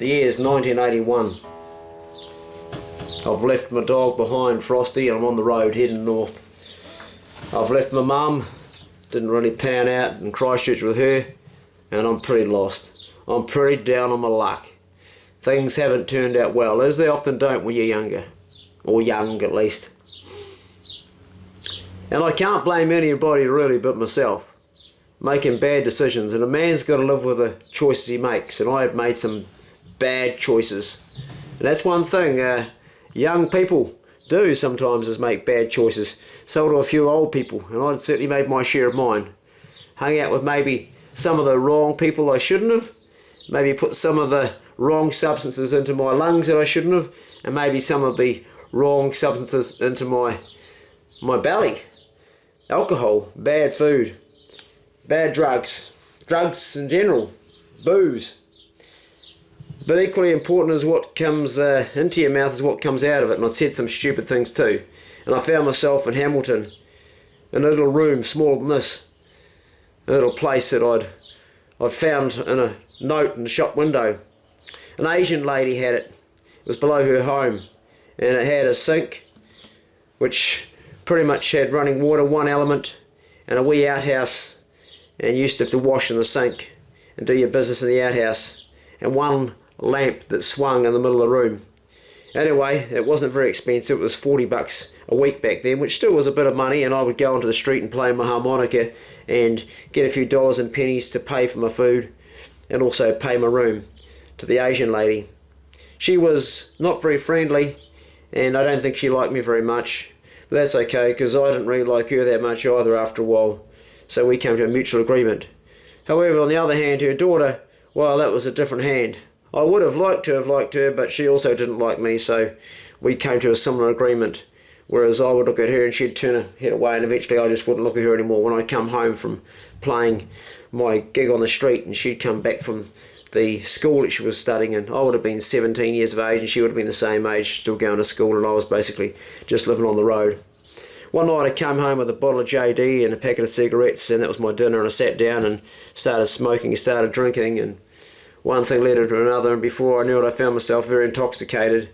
The year's 1981. I've left my dog behind, Frosty, and I'm on the road heading north. I've left my mum, didn't really pan out in Christchurch with her, and I'm pretty lost. I'm pretty down on my luck. Things haven't turned out well, as they often don't when you're younger, or young at least. And I can't blame anybody really but myself. Making bad decisions, and a man's got to live with the choices he makes, and I have made some bad choices. And that's one thing young people do sometimes, is make bad choices. So do a few old people, and I'd certainly made my share of mine. Hung out with maybe some of the wrong people I shouldn't have, maybe put some of the wrong substances into my lungs that I shouldn't have, and maybe some of the wrong substances into my belly. Alcohol, bad food, bad drugs in general, booze. But equally important is what comes into your mouth is what comes out of it. And I said some stupid things too. And I found myself in Hamilton, in a little room smaller than this, a little place that I'd found in a note in the shop window. An Asian lady had it. It was below her home, and it had a sink which pretty much had running water, one element, and a wee outhouse, and you used to have to wash in the sink and do your business in the outhouse, and one lamp that swung in the middle of the room. Anyway, it wasn't very expensive. It was $40 a week back then, which still was a bit of money, and I would go onto the street and play my harmonica and get a few dollars and pennies to pay for my food and also pay my room to the Asian lady. She was not very friendly, and I don't think she liked me very much, but that's okay, because I didn't really like her that much either after a while, so we came to a mutual agreement. However, on the other hand, her daughter, well, that was a different hand. I would have liked to have liked her, but she also didn't like me, so we came to a similar agreement, whereas I would look at her and she'd turn her head away, and eventually I just wouldn't look at her anymore when I'd come home from playing my gig on the street, and she'd come back from the school that she was studying in. I would have been 17 years of age and she would have been the same age, still going to school, and I was basically just living on the road. One night I came home with a bottle of JD and a packet of cigarettes, and that was my dinner, and I sat down and started smoking and started drinking, and one thing led to another, and before I knew it I found myself very intoxicated,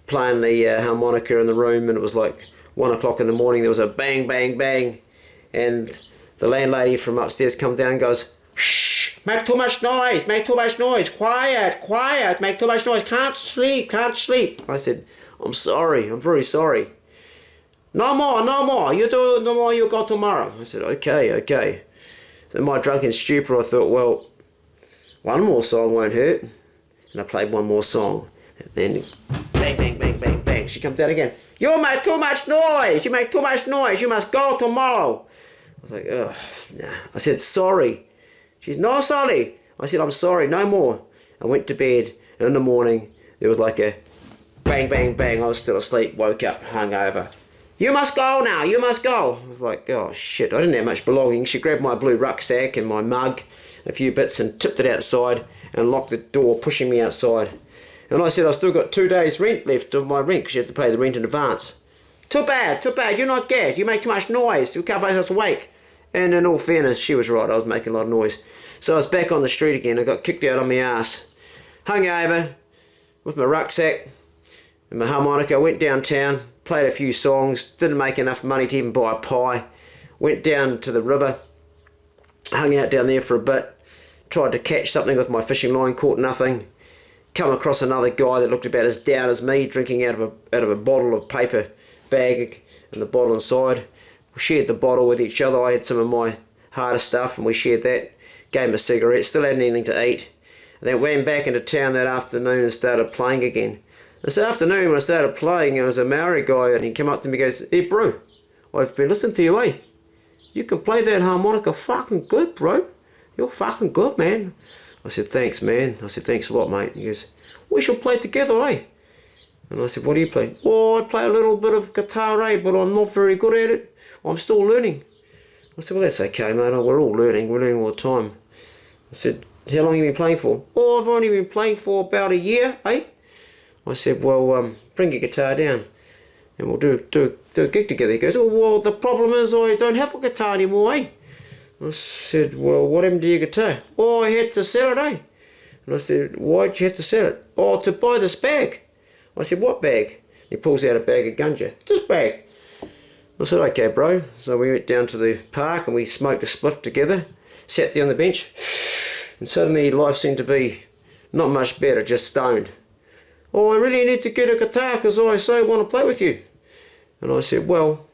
playing the harmonica in the room, and it was like 1 o'clock in the morning. There was a bang, bang, bang, and the landlady from upstairs come down and goes, "Shh, make too much noise, quiet, quiet, make too much noise, can't sleep." I said, "I'm sorry, I'm very sorry." No more, you do no more, you go tomorrow." I said, okay. In my drunken stupor I thought, well, one more song won't hurt. And I played one more song. And then bang, bang, bang, bang, bang. She comes down again. "You make too much noise, you must go tomorrow." I was like, ugh, nah. I said, "Sorry." She's, "No, sorry." I said, "I'm sorry, no more." I went to bed, and in the morning there was like a bang, bang, bang. I was still asleep, woke up, hungover. "You must go now, you must go." I was like, oh shit, I didn't have much belongings. She grabbed my blue rucksack and my mug and a few bits and tipped it outside and locked the door, pushing me outside. And I said, "I've still got 2 days rent left of my rent," because you have to pay the rent in advance. Too bad, you're not get. You make too much noise, you can't make us awake." And in all fairness, she was right, I was making a lot of noise. So I was back on the street again. I got kicked out on my ass, hungover, with my rucksack and my harmonica. I went downtown, played a few songs, didn't make enough money to even buy a pie. Went down to the river, hung out down there for a bit, tried to catch something with my fishing line, caught nothing. Come across another guy that looked about as down as me, drinking out of a bottle of paper bag and the bottle inside. We shared the bottle with each other. I had some of my harder stuff and we shared that. Gave him a cigarette, still hadn't anything to eat. And then went back into town that afternoon and started playing again. This afternoon when I started playing, there was a Maori guy, and he came up to me and goes, "Hey bro, I've been listening to you, eh? You can play that harmonica fucking good, bro. You're fucking good, man." I said, "Thanks, man." I said, "Thanks a lot, mate." He goes, "We should play together, eh?" And I said, "What do you play?" "Oh, I play a little bit of guitar, eh, but I'm not very good at it. I'm still learning." I said, "Well, that's okay, mate. We're all learning. We're learning all the time." I said, "How long have you been playing for?" "Oh, I've only been playing for about a year, eh?" I said, "Well, bring your guitar down and we'll do a gig together." He goes, "Oh, well, the problem is I don't have a guitar anymore, eh?" I said, "Well, what happened to your guitar?" "Oh, I had to sell it, eh?" And I said, why'd you have to sell it? Oh, to buy this bag. I said, what bag? He pulls out a bag of gunja. This bag. I said, okay, bro. So we went down to the park and we smoked a spliff together, sat there on the bench, and suddenly life seemed to be not much better, just stoned. Oh, I really need to get a guitar because I so want to play with you. And I said, well,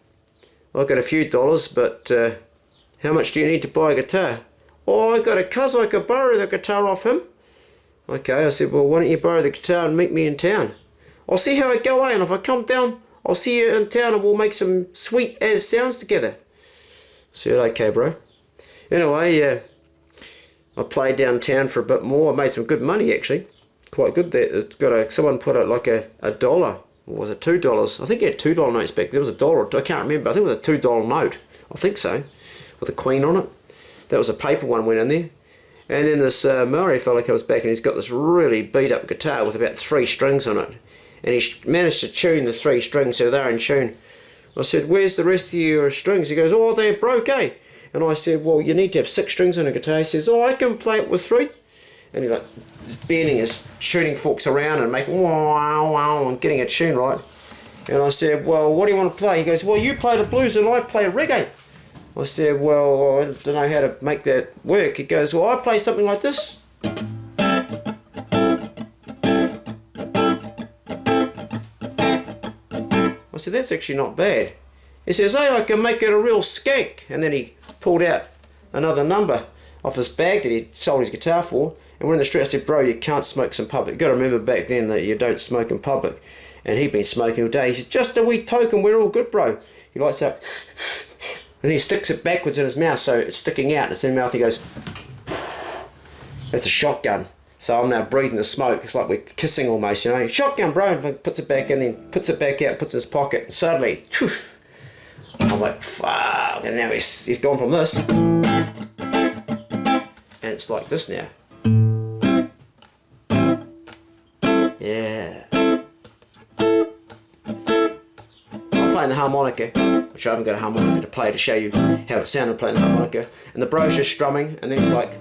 I've got a few dollars, but how much do you need to buy a guitar? Oh, I got a cousin, I could borrow the guitar off him. Okay, I said, well, why don't you borrow the guitar and meet me in town? I'll see how I go, and if I come down, I'll see you in town and we'll make some sweet as sounds together. I said, okay, bro. Anyway, I played downtown for a bit more. I made some good money, actually. Quite good there. It's got someone put out like a $1. Or was it $2? I think he had $2 notes back. There was $1. I can't remember. I think it was a $2 note. I think so. With a queen on it. That was a paper one went in there. And then this Maori fella comes back and he's got this really beat up guitar with about 3 strings on it. And he managed to tune the 3 strings so they're in tune. I said, where's the rest of your strings? He goes, oh, they're broke, eh? And I said, well, you need to have 6 strings on a guitar. He says, oh, I can play it with 3. And he's like bending his tuning forks around and making wow, wow, and getting a tune right. And I said, well, what do you want to play? He goes, well, you play the blues and I play reggae. I said, well, I don't know how to make that work. He goes, well, I play something like this. I said, that's actually not bad. He says, hey, I can make it a real skank. And then he pulled out another number off his bag that he sold his guitar for. And we're in the street. I said, bro, you can't smoke in public. You've got to remember back then that you don't smoke in public. And he'd been smoking all day. He said, just a wee token, we're all good, bro. He lights up. And he sticks it backwards in his mouth, so it's sticking out. It's in his mouth. He goes, that's a shotgun. So I'm now breathing the smoke. It's like we're kissing almost, you know. Shotgun, bro. And he puts it back in, then puts it back out, puts it in his pocket. And suddenly, I'm like, fuck. And now he's gone from this. And it's like this now. Yeah. I'm playing the harmonica, which I haven't got a harmonica to play to show you how it sounded playing the harmonica. And the bro's just strumming, and then he's like,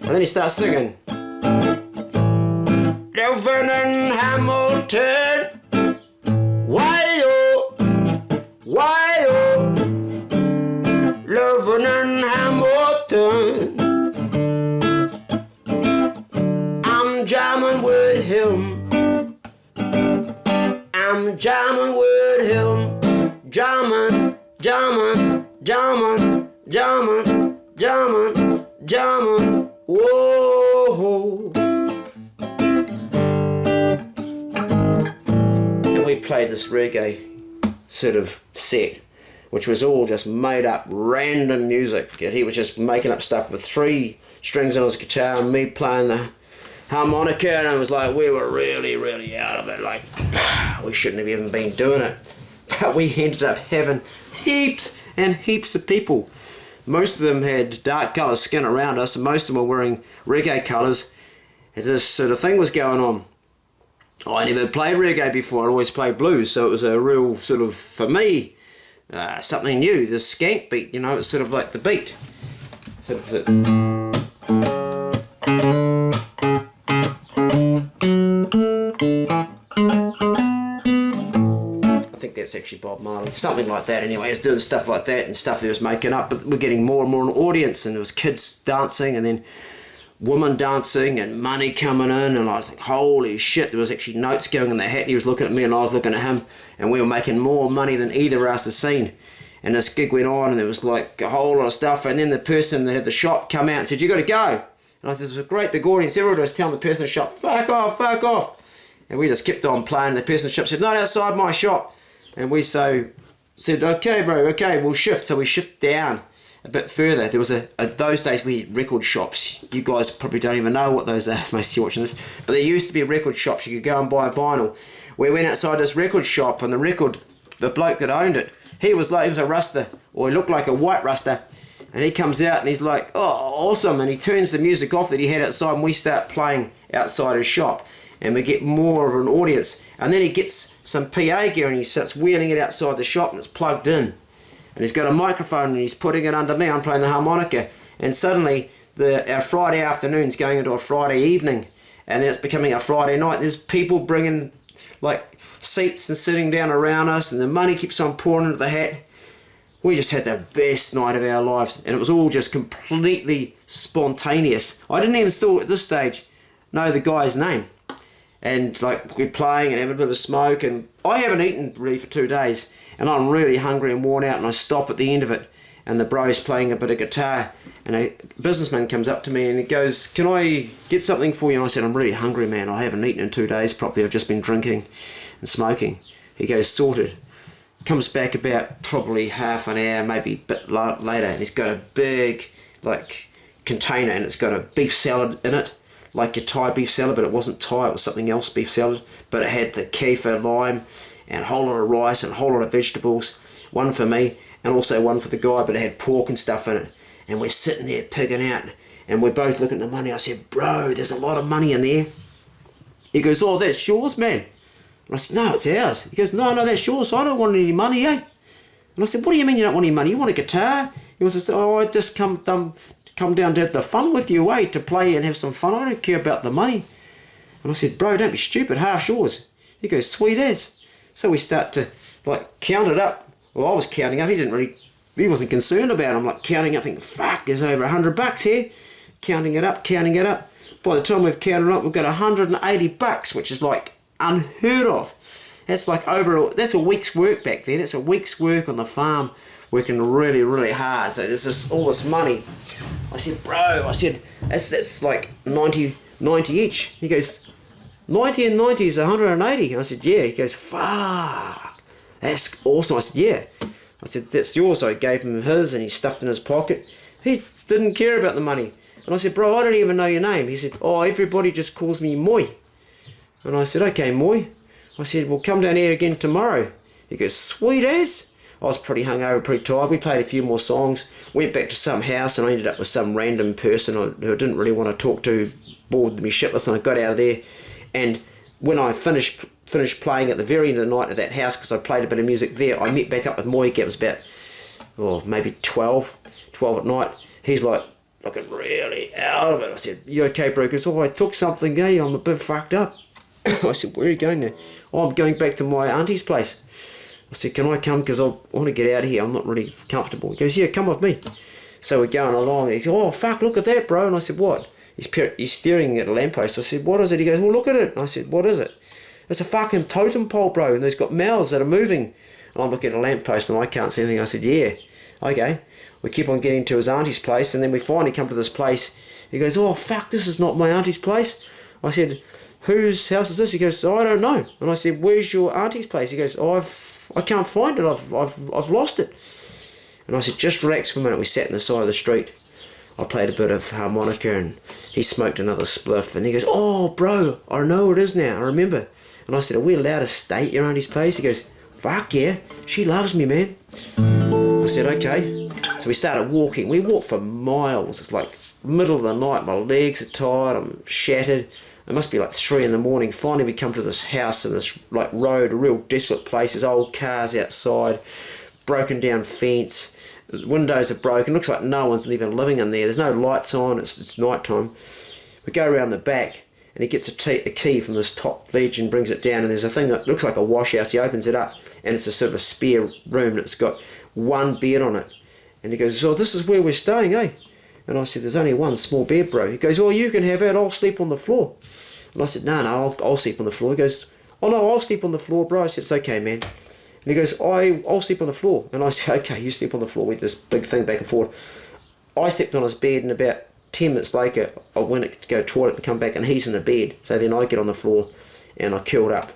and then he starts singing. Living in Hamilton, why-oh, why-oh, living in Hamilton, I'm jamming with him, I'm jamming with him, jamming, jamming, jamming, jamming, jamming, jamming, whoa. And we played this reggae sort of set, which was all just made up random music. He was just making up stuff with 3 strings on his guitar and me playing the harmonica, and it was like we were really, really out of it. Like, we shouldn't have even been doing it. But we ended up having heaps and heaps of people. Most of them had dark coloured skin around us, and most of them were wearing reggae colours. And this sort of thing was going on. I never played reggae before, I'd always played blues, so it was a real sort of, for me, something new. The skank beat, you know, it's sort of like the beat. Sort of the... I think that's actually Bob Marley. Something like that anyway. He was doing stuff like that and stuff he was making up, but we're getting more and more an audience, and there was kids dancing and then women dancing and money coming in, and I was like, holy shit, there was actually notes going in the hat. He was looking at me and I was looking at him, and we were making more money than either of us had seen. And this gig went on, and there was like a whole lot of stuff, and then the person that had the shop come out and said, you got to go. And I said, there's a great big audience. Everyone was telling the person in the shop, fuck off, fuck off. And we just kept on playing. The person in the shop said, not outside my shop. And we said, okay bro, okay, we'll shift. So we shift down a bit further. There was those days we had record shops. You guys probably don't even know what those are, most of you watching this, but there used to be record shops. You could go and buy a vinyl. We went outside this record shop, and the bloke that owned it, he was a ruster, or he looked like a white ruster, and he comes out and he's like, oh, awesome, and he turns the music off that he had outside, and we start playing outside his shop. and we get more of an audience. And then he gets some PA gear and he starts wheeling it outside the shop and it's plugged in. And he's got a microphone and he's putting it under me. I'm playing the harmonica. And suddenly our Friday afternoon's going into a Friday evening. And then it's becoming a Friday night. There's people bringing like seats and sitting down around us, and the money keeps on pouring into the hat. We just had the best night of our lives, and it was all just completely spontaneous. I didn't even still at this stage know the guy's name. And like we're playing and having a bit of a smoke, and I haven't eaten really for 2 days, and I'm really hungry and worn out, and I stop at the end of it, and the bro's playing a bit of guitar, and a businessman comes up to me and he goes, "Can I get something for you?" And I said, "I'm really hungry, man. I haven't eaten in 2 days properly. I've just been drinking and smoking." He goes, "Sorted." Comes back about probably half an hour, maybe a bit later, and he's got a big like container, and it's got a beef salad in it, like your Thai beef salad, but it wasn't Thai, it was something else beef salad, but it had the kefir, lime, and a whole lot of rice and a whole lot of vegetables, one for me and also one for the guy, but it had pork and stuff in it. And we're sitting there pigging out, and we're both looking at the money. I said, "Bro, there's a lot of money in there." He goes, "Oh, that's yours, man." And I said, "No, it's ours." He goes, No, that's yours. I don't want any money, eh?" And I said, "What do you mean you don't want any money? You want a guitar?" He wants to say, "Oh, I just come down to have the fun with you, eh? To play and have some fun. I don't care about the money." And I said, "Bro, don't be stupid. Half's yours." He goes, "Sweet as." So we start to like count it up. Well, I was counting up. He wasn't concerned about it. I'm like counting up, thinking, "Fuck, there's over $100 here." Counting it up. By the time we've counted up, we've got $180, which is like unheard of. That's like that's a week's work back then. It's a week's work on the farm, working really, really hard. So there's all this money. I said, "Bro," that's like 90 each. He goes, 90 and 90 is 180. I said, "Yeah." He goes, "Fuck, that's awesome." I said, "Yeah." I said, "That's yours." So I gave him his, and he stuffed in his pocket. He didn't care about the money. And I said, "Bro, I don't even know your name." He said, "Oh, everybody just calls me Moy." And I said, "Okay, Moy." I said, "Well, come down here again tomorrow." He goes, "Sweet as." I was pretty hungover, pretty tired. We played a few more songs, went back to some house, and I ended up with some random person who I didn't really want to talk to, bored me shitless, and I got out of there. And when I finished playing at the very end of the night at that house, because I played a bit of music there, I met back up with Moik. It was about, maybe 12 at night. He's like, looking really out of it. I said, "You okay, bro?" He goes, "Oh, I took something, eh? I'm a bit fucked up." I said, "Where are you going now?" "Oh, I'm going back to my auntie's place." I said, "Can I come? Because I want to get out of here. I'm not really comfortable." He goes, "Yeah, come with me." So we're going along. He said, "Oh, fuck, look at that, bro." And I said, "What?" He's staring at a lamppost. I said, "What is it?" He goes, "Well, look at it." And I said, "What is it?" "It's a fucking totem pole, bro, and there's got mouths that are moving." And I'm looking at a lamppost and I can't see anything. I said, "Yeah, okay." We keep on getting to his auntie's place, and then we finally come to this place. He goes, "Oh, fuck, this is not my auntie's place." I said, "Whose house is this?" He goes, "Oh, I don't know." And I said, "Where's your auntie's place?" He goes, "Oh, I can't find it. I've lost it." And I said, "Just relax for a minute." We sat on the side of the street. I played a bit of harmonica, and he smoked another spliff, and he goes, "Oh, bro, I know where it is now. I remember." And I said, "Are we allowed to stay at your auntie's place?" He goes, "Fuck yeah, she loves me, man." I said, "Okay." So we started walking. We walked for miles. It's like middle of the night. My legs are tired. I'm shattered. It must be like 3 in the morning. Finally, we come to this house in this like road, a real desolate place. There's old cars outside, broken down fence. The windows are broken. Looks like no one's even living in there. There's no lights on. It's night time. We go around the back, and he gets a key from this top ledge and brings it down. And there's a thing that looks like a wash house. He opens it up, and it's a sort of a spare room, and it's got one bed on it. And he goes, "Oh, this is where we're staying, eh?" And I said, "There's only one small bed, bro." He goes, "Oh, you can have it. I'll sleep on the floor." And I said, No, I'll sleep on the floor." He goes, "Oh, no, I'll sleep on the floor, bro." I said, "It's okay, man." And he goes, I'll sleep on the floor." And I said, "Okay, you sleep on the floor." With this big thing back and forth. I slept on his bed, and about 10 minutes later, I went to go to the toilet and come back, and he's in the bed. So then I get on the floor, and I curled up.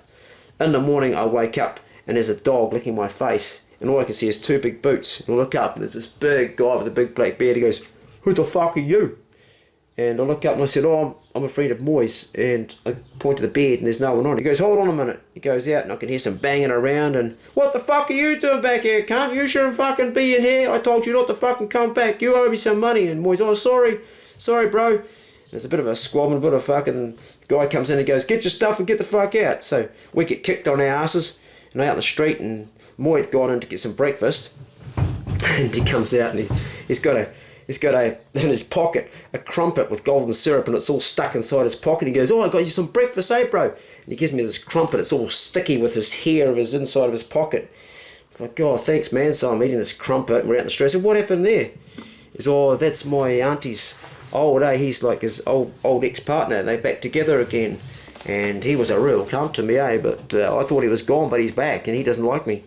In the morning, I wake up, and there's a dog licking my face. And all I can see is 2 big boots. And I look up, and there's this big guy with a big black beard. He goes, "Who the fuck are you?" And I look up, and I said, "Oh, I'm a friend of Moy's." And I point to the bed, and there's no one on. He goes, "Hold on a minute." He goes out, and I can hear some banging around. And, "What the fuck are you doing back here, cunt? You shouldn't fucking be in here. I told you not to fucking come back. You owe me some money." And Moy's, "Oh, sorry, bro." There's a bit of a squabble, a bit of fucking... The guy comes in and goes, get your stuff and get the fuck out. So we get kicked on our asses and out in the street, and Moy had gone in to get some breakfast. And he comes out and he's got in his pocket a crumpet with golden syrup, and it's all stuck inside his pocket. He goes, oh, I got you some breakfast, eh, bro? And he gives me this crumpet. It's all sticky with his hair of his inside of his pocket. It's like, oh, thanks, man. So I'm eating this crumpet and we're out in the street. I said, what happened there? He's, oh, that's my auntie's old, eh? He's like his old ex-partner. They're back together again. And he was a real cunt to me, eh? But I thought he was gone, but he's back and he doesn't like me.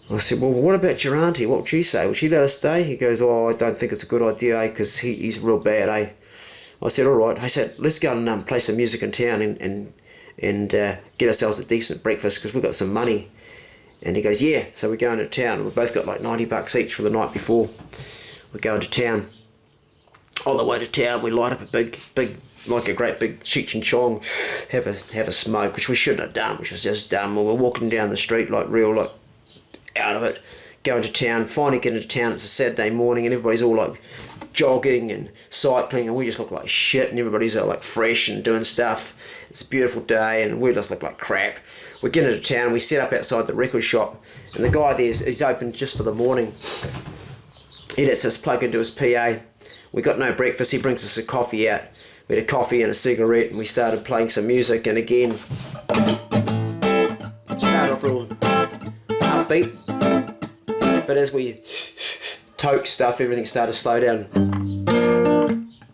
I said, well, what about your auntie? What would she say? Would she let us stay? He goes, oh, I don't think it's a good idea, eh? Because he's real bad, eh? I said, all right. I said, let's go and play some music in town and get ourselves a decent breakfast because we've got some money. And he goes, yeah. So we're going to town. We've both got like $90 each for the night before. We're going to town. On the way to town, we light up a big, like a great big Cheech and Chong, have a smoke, which we shouldn't have done, which was just dumb. We were walking down the street like real, like, out of it, going to town, finally getting to town. It's a Saturday morning and everybody's all like jogging and cycling, and we just look like shit, and everybody's like fresh and doing stuff. It's a beautiful day and we just look like crap. We get into town, we set up outside the record shop, and the guy there is open just for the morning. He lets us plug into his PA. We got no breakfast. He brings us a coffee out. We had a coffee and a cigarette, and we started playing some music, and again started off real upbeat, but as we toke stuff, everything started to slow down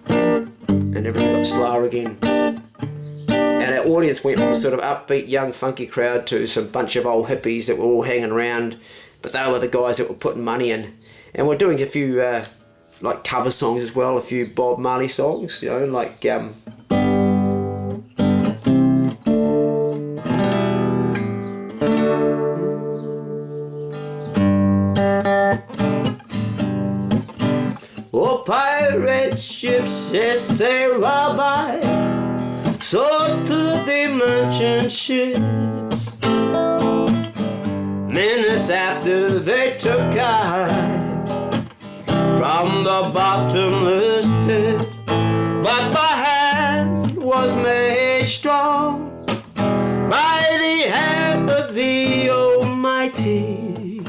and everything got slower again, and our audience went from a sort of upbeat young funky crowd to some bunch of old hippies that were all hanging around, but they were the guys that were putting money in. And we're doing a few like cover songs as well, a few Bob Marley songs, you know, like oh, pirate ships, yes, they rob by, so to the merchant ships. Minutes after they took I from the bottomless pit, but my hand was made strong by the hand of the Almighty.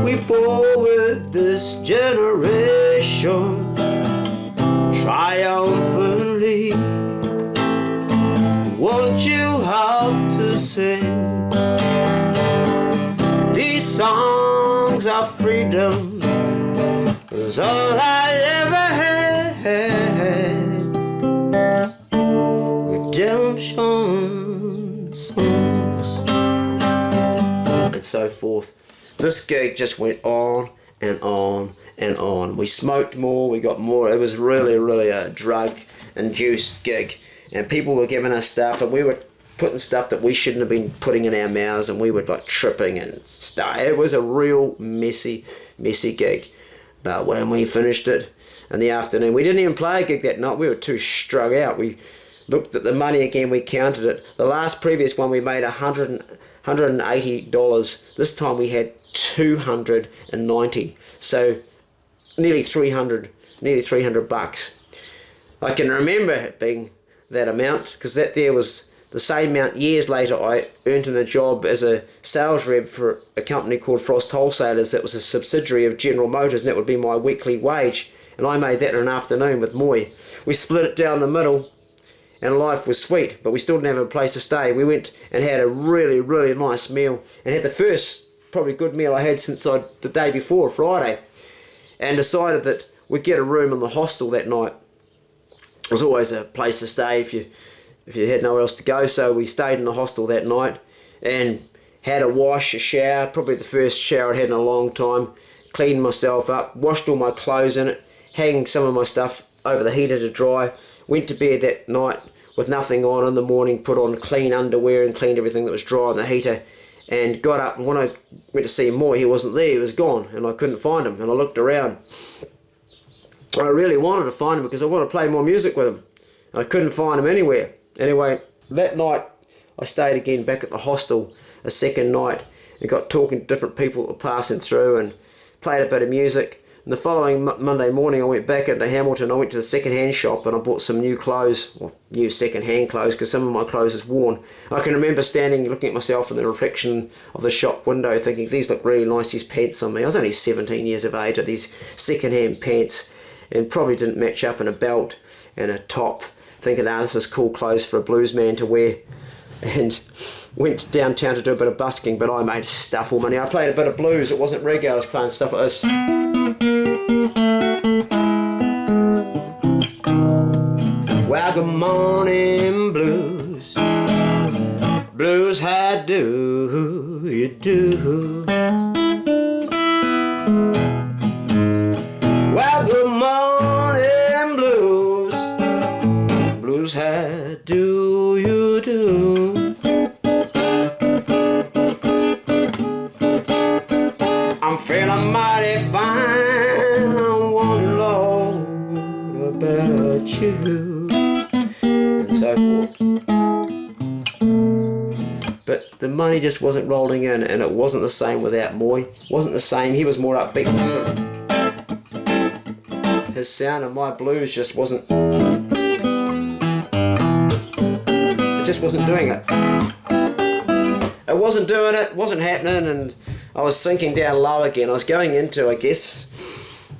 We forward this generation triumphantly. Won't you help to sing these songs of freedom? It's all I ever had. Redemption songs and so forth. This gig just went on and on and on. We smoked more, we got more. It was really a drug-induced gig, and people were giving us stuff, and we were putting stuff that we shouldn't have been putting in our mouths, and we were like tripping and stuff. It was a real messy gig. But when we finished it in the afternoon, we didn't even play a gig that night. We were too strung out. We looked at the money again, we counted it. The last previous one we made $180. This time we had 290. So nearly 300 bucks. I can remember it being that amount, because that there was the same amount years later I earned in a job as a sales rep for a company called Frost Wholesalers that was a subsidiary of General Motors, and that would be my weekly wage, and I made that in an afternoon with Moy. We split it down the middle and life was sweet, but we still didn't have a place to stay. We went and had a really nice meal, and had the first probably good meal I had since the day before, Friday, and decided that we'd get a room in the hostel that night. It was always a place to stay if you had nowhere else to go, so we stayed in the hostel that night and had a wash, a shower, probably the first shower I'd had in a long time, cleaned myself up, washed all my clothes in it, hanging some of my stuff over the heater to dry, went to bed that night with nothing on. In the morning, put on clean underwear and cleaned everything that was dry on the heater, and got up, and when I went to see Moy, he wasn't there, he was gone, and I couldn't find him, and I looked around. I really wanted to find him because I wanted to play more music with him. I couldn't find him anywhere. Anyway, that night I stayed again back at the hostel a second night and got talking to different people that were passing through and played a bit of music. And the following Monday morning I went back into Hamilton. I went to the second-hand shop and I bought some new clothes, well, new second-hand clothes, because some of my clothes is worn. I can remember standing looking at myself in the reflection of the shop window thinking, these look really nice, these pants on me. I was only 17 years of age, with these second-hand pants, and probably didn't match up in a belt and a top, thinking, this is cool clothes for a blues man to wear. And went downtown to do a bit of busking, but I made stuff all money. I played a bit of blues, it wasn't reggae, I was playing stuff like this. Well, good morning blues, blues, how do you do? Well, good morning blues, blues, how do you do? I'm feeling mighty fine, I'm wondering, Lord, about you, and so forth. But the money just wasn't rolling in, and it wasn't the same without Moy. Wasn't the same. He was more upbeat. His sound and my blues just wasn't. It just wasn't doing it. It wasn't doing it. Wasn't happening, and I was sinking down low again. I was going into, I guess,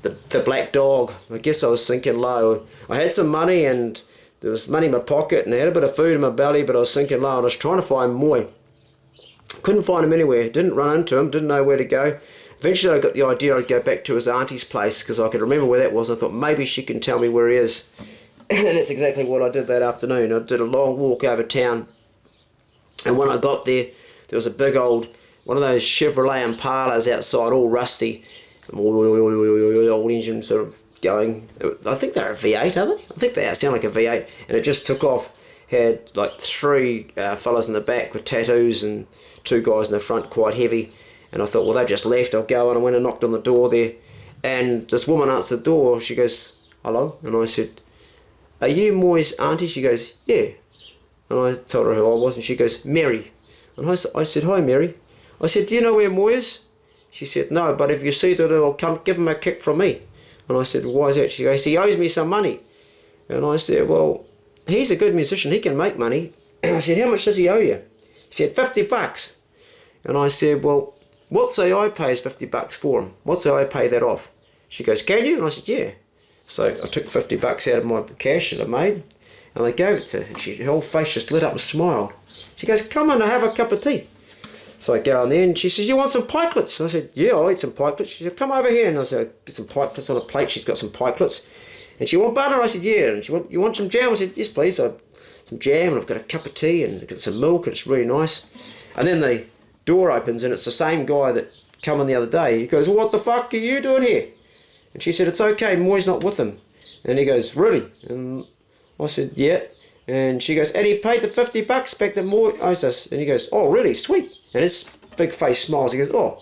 the black dog. I guess I was sinking low. I had some money and there was money in my pocket and I had a bit of food in my belly, but I was sinking low and I was trying to find Moy. Couldn't find him anywhere. Didn't run into him. Didn't know where to go. Eventually I got the idea I'd go back to his auntie's place because I could remember where that was. I thought maybe she can tell me where he is. And that's exactly what I did that afternoon. I did a long walk over town. And when I got there, there was a big old, one of those Chevrolet Impalas outside, all rusty. Old engine sort of going. I think they're a V8, are they? I think they sound like a V8. And it just took off. Had like three fellas in the back with tattoos and two guys in the front, quite heavy. And I thought, well, they've just left, I'll go. And I went and knocked on the door there. And this woman answered the door. She goes, hello? And I said, are you Moy's auntie? She goes, yeah. And I told her who I was, and she goes, Mary. And I said, hi, Mary. I said, do you know where Moy is? She said, no, but if you see that, I'll come give him a kick from me. And I said, why is that? She goes, he owes me some money. And I said, well, he's a good musician, he can make money. And I said, how much does he owe you? She said, $50. And I said, well, what say I pay is $50 for him? What say I pay that off? She goes, can you? And I said, yeah. So I took $50 out of my cash that I made, and I gave it to her. And her whole face just lit up and smiled. She goes, come on, have a cup of tea. So I go on there, and she says, you want some pikelets? And I said, yeah, I'll eat some pikelets. She said, come over here. And I said, I'll get some pikelets on a plate. She's got some pikelets. And she want butter? I said, yeah. And she went, you want some jam? I said, yes, please. I some jam, and I've got a cup of tea, and I've got some milk, and it's really nice. And then the door opens, and it's the same guy that come in the other day. He goes, well, what the fuck are you doing here? And she said, it's okay, Moy's not with him. And he goes, really? And I said, yeah. And she goes, and he paid the $50 back that Moy owes us. And he goes, oh, really? Sweet. And his big face smiles. He goes, oh,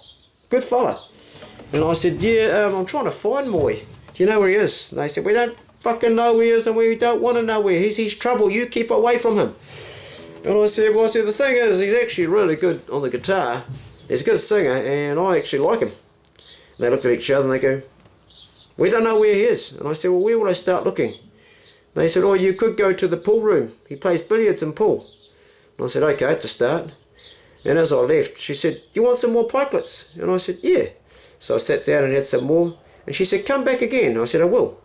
good fella. And I said, yeah, I'm trying to find Moy. Do you know where he is? And they said, we don't fucking know where he is, and we don't want to know where. He's trouble. You keep away from him. And I said, well, the thing is, he's actually really good on the guitar. He's a good singer, and I actually like him. And they looked at each other and they go, we don't know where he is. And I said, well, where will I start looking? And they said, oh, you could go to the pool room. He plays billiards and pool. And I said, okay, it's a start. And as I left, she said, you want some more pikelets? And I said, yeah. So I sat down and had some more. And she said, come back again. And I said, I will.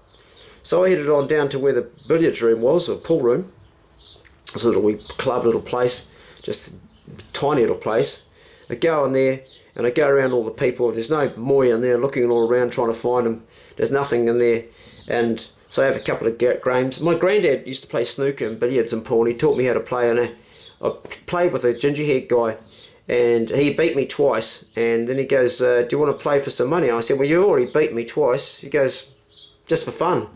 So I headed on down to where the billiards room was, or pool room. It's a little wee club, little place, just a tiny little place. I go in there and I go around all the people. There's no Moy in there, looking all around trying to find him. There's nothing in there. And so I have a couple of games. My granddad used to play snooker and billiards and pool, and he taught me how to play. And I played with a ginger-haired guy, and he beat me twice. And then he goes, do you want to play for some money? And I said, well, you already beat me twice. He goes, just for fun.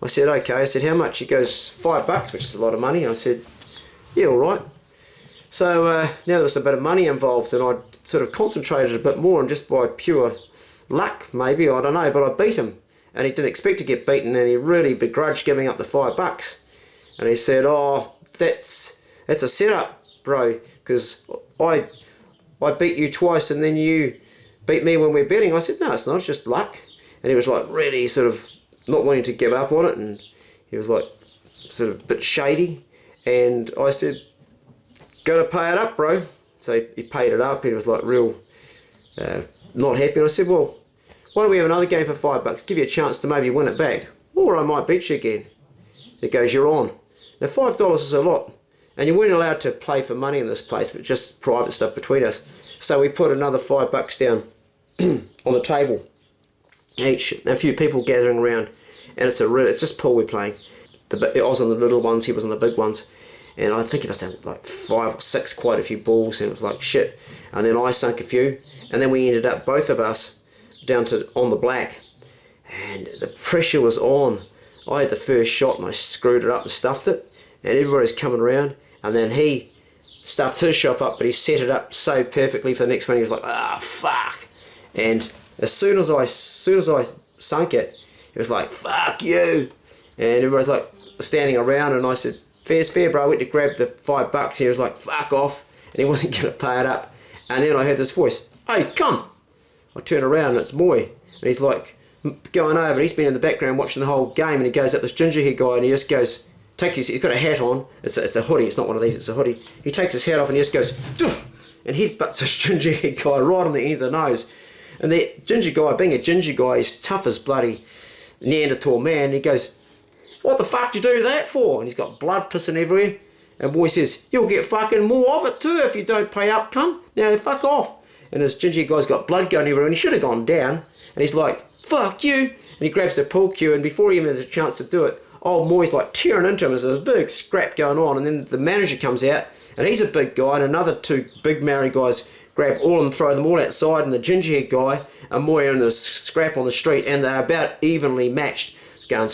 I said, okay. I said, how much? He goes, $5, which is a lot of money. I said, yeah, all right. So now there was a bit of money involved, and I sort of concentrated a bit more, and just by pure luck, maybe, I don't know, but I beat him. And he didn't expect to get beaten, and he really begrudged giving up the $5. And he said, oh, that's a setup, bro, because I beat you twice, and then you beat me when we're betting. I said, no, it's not, it's just luck. and he was like really sort of not wanting to give up on it, and he was like sort of a bit shady. And I said, "Gotta pay it up, bro." So he paid it up, and he was like real not happy. And I said, "Well, why don't we have another game for $5? Give you a chance to maybe win it back, or I might beat you again." He goes, "You're on." Now $5 is a lot, and you weren't allowed to play for money in this place, but just private stuff between us. So we put another $5 down on the table each, and a few people gathering around, and it's just pool we're playing. I was on the little ones, he was on the big ones, and I think it must have like 5 or 6, quite a few balls, and it was like shit. And then I sunk a few, and then we ended up, both of us, down to on the black, and the pressure was on. I had the first shot and I screwed it up and stuffed it, and everybody's coming around, and then he stuffed his shot up, but he set it up so perfectly for the next one. He was like, "Ah, fuck." And as soon as I sunk it, it was like, "Fuck you." And everybody's like standing around, and I said, "Fair's fair, bro." I went to grab the $5. He was like, "Fuck off," and he wasn't going to pay it up. And then I heard this voice, "Hey, come." I turn around and it's Moy, and he's like going over. He's been in the background watching the whole game, and he goes up this ginger hair guy, and he just goes, he's got a hat on. It's a hoodie. It's not one of these. It's a hoodie. He takes his hat off and he just goes, "Doof," and he butts this ginger hair guy right on the end of the nose. And the ginger guy, being a ginger guy, he's tough as bloody Neanderthal man. He goes, "What the fuck did you do that for?" And he's got blood pissing everywhere. And Boy says, "You'll get fucking more of it too if you don't pay up, cunt. Now fuck off." And this ginger guy's got blood going everywhere, and he should have gone down. And he's like, "Fuck you." And he grabs a pool cue, and before he even has a chance to do it, old Moy's like tearing into him. There's a big scrap going on, and then the manager comes out, and he's a big guy, and another 2 big Maori guys grab all of them, throw them all outside, and the ginger haired guy and Moy are in this scrap on the street, and they're about evenly matched. It's going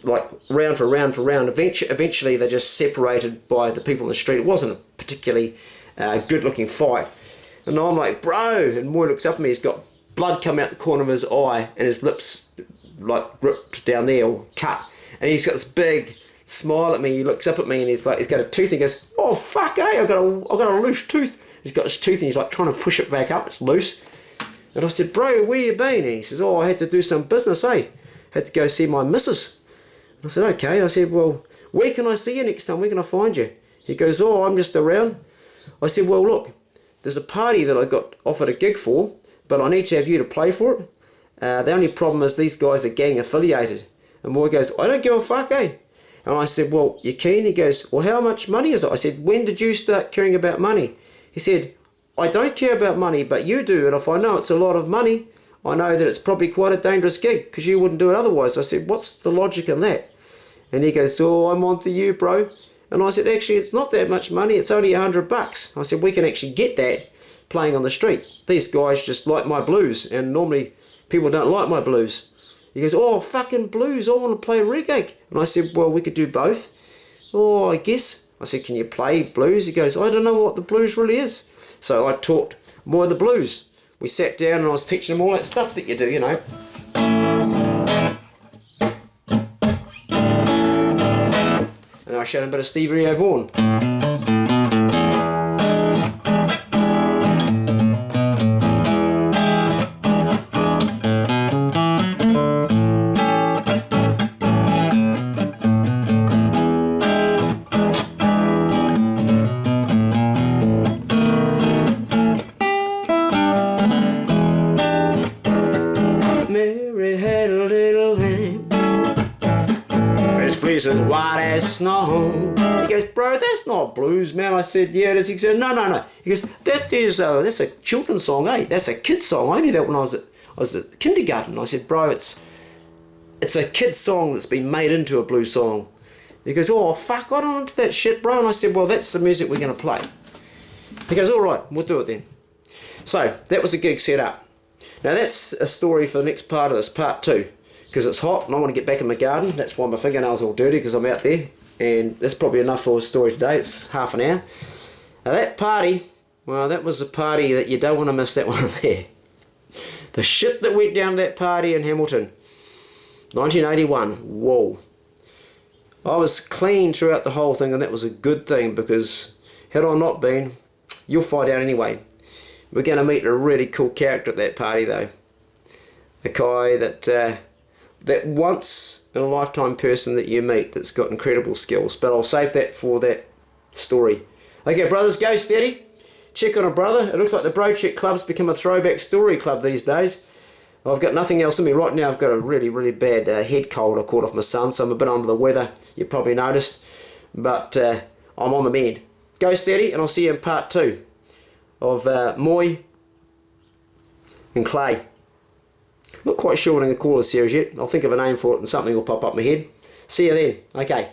like round for round for round. Eventually they're just separated by the people in the street. It wasn't a particularly good looking fight. And I'm like, "Bro," and Moy looks up at me, he's got blood coming out the corner of his eye, and his lips like ripped down there, or cut. And he's got this big smile at me. He looks up at me, and he's got a tooth, and he goes, "Oh fuck, eh, I've got a loose tooth." He's got his tooth, and he's like trying to push it back up, it's loose. And I said, "Bro, where you been?" And he says, "Oh, I had to do some business, eh? Had to go see my missus." And I said, "Okay." I said, "Well, where can I see you next time? Where can I find you?" He goes, "Oh, I'm just around." I said, "Well, look, there's a party that I got offered a gig for, but I need to have you to play for it. The only problem is these guys are gang affiliated." And Moy goes, "I don't give a fuck, eh?" And I said, "Well, you keen?" He goes, "Well, how much money is it?" I said, "When did you start caring about money?" He said, "I don't care about money, but you do, and if I know it's a lot of money, I know that it's probably quite a dangerous gig, because you wouldn't do it otherwise." I said, "What's the logic in that?" And he goes, "Oh, I'm on to you, bro." And I said, "Actually, it's not that much money, it's only $100. I said, "We can actually get that playing on the street. These guys just like my blues, and normally people don't like my blues." He goes, "Oh, fucking blues, I want to play reggae." And I said, "Well, we could do both." "Oh, I guess." I said, "Can you play blues?" He goes, "I don't know what the blues really is." So I taught Moy the blues. We sat down, and I was teaching him all that stuff that you do, you know. And I showed him a bit of Stevie Ray Vaughan. Mary had a little lamb, his fleece as white as snow. He goes, "Bro, that's not blues, man." I said, "Yeah, it is." He said, No. He goes, "That's a children's song, eh? That's a kid's song. I knew that when I was at kindergarten." I said, "Bro, it's a kid's song that's been made into a blues song." He goes, "Oh, fuck, I don't into that shit, bro." And I said, "Well, that's the music we're going to play." He goes, "All right, we'll do it then." So that was a gig set up. Now that's a story for the next part of this, part 2, because it's hot and I want to get back in my garden. That's why my fingernails are all dirty, because I'm out there, and that's probably enough for a story today. It's half an hour. Now that party, well, that was a party that you don't want to miss, that one there. The shit that went down that party in Hamilton, 1981, whoa. I was clean throughout the whole thing, and that was a good thing, because had I not been, you'll find out anyway. We're going to meet a really cool character at that party though. a guy that once in a lifetime person that you meet that's got incredible skills. But I'll save that for that story. Okay, brothers, go steady. Check on a brother. It looks like the Bro Check Club's become a throwback story club these days. I've got nothing else in me. Right now I've got a really, really bad head cold I caught off my son, so I'm a bit under the weather. You probably noticed. But I'm on the mend. Go steady, and I'll see you in part 2 of Moy and Clay. Not quite sure what I'm going to call this series yet. I'll think of a name for it and something will pop up in my head. See you then. Okay.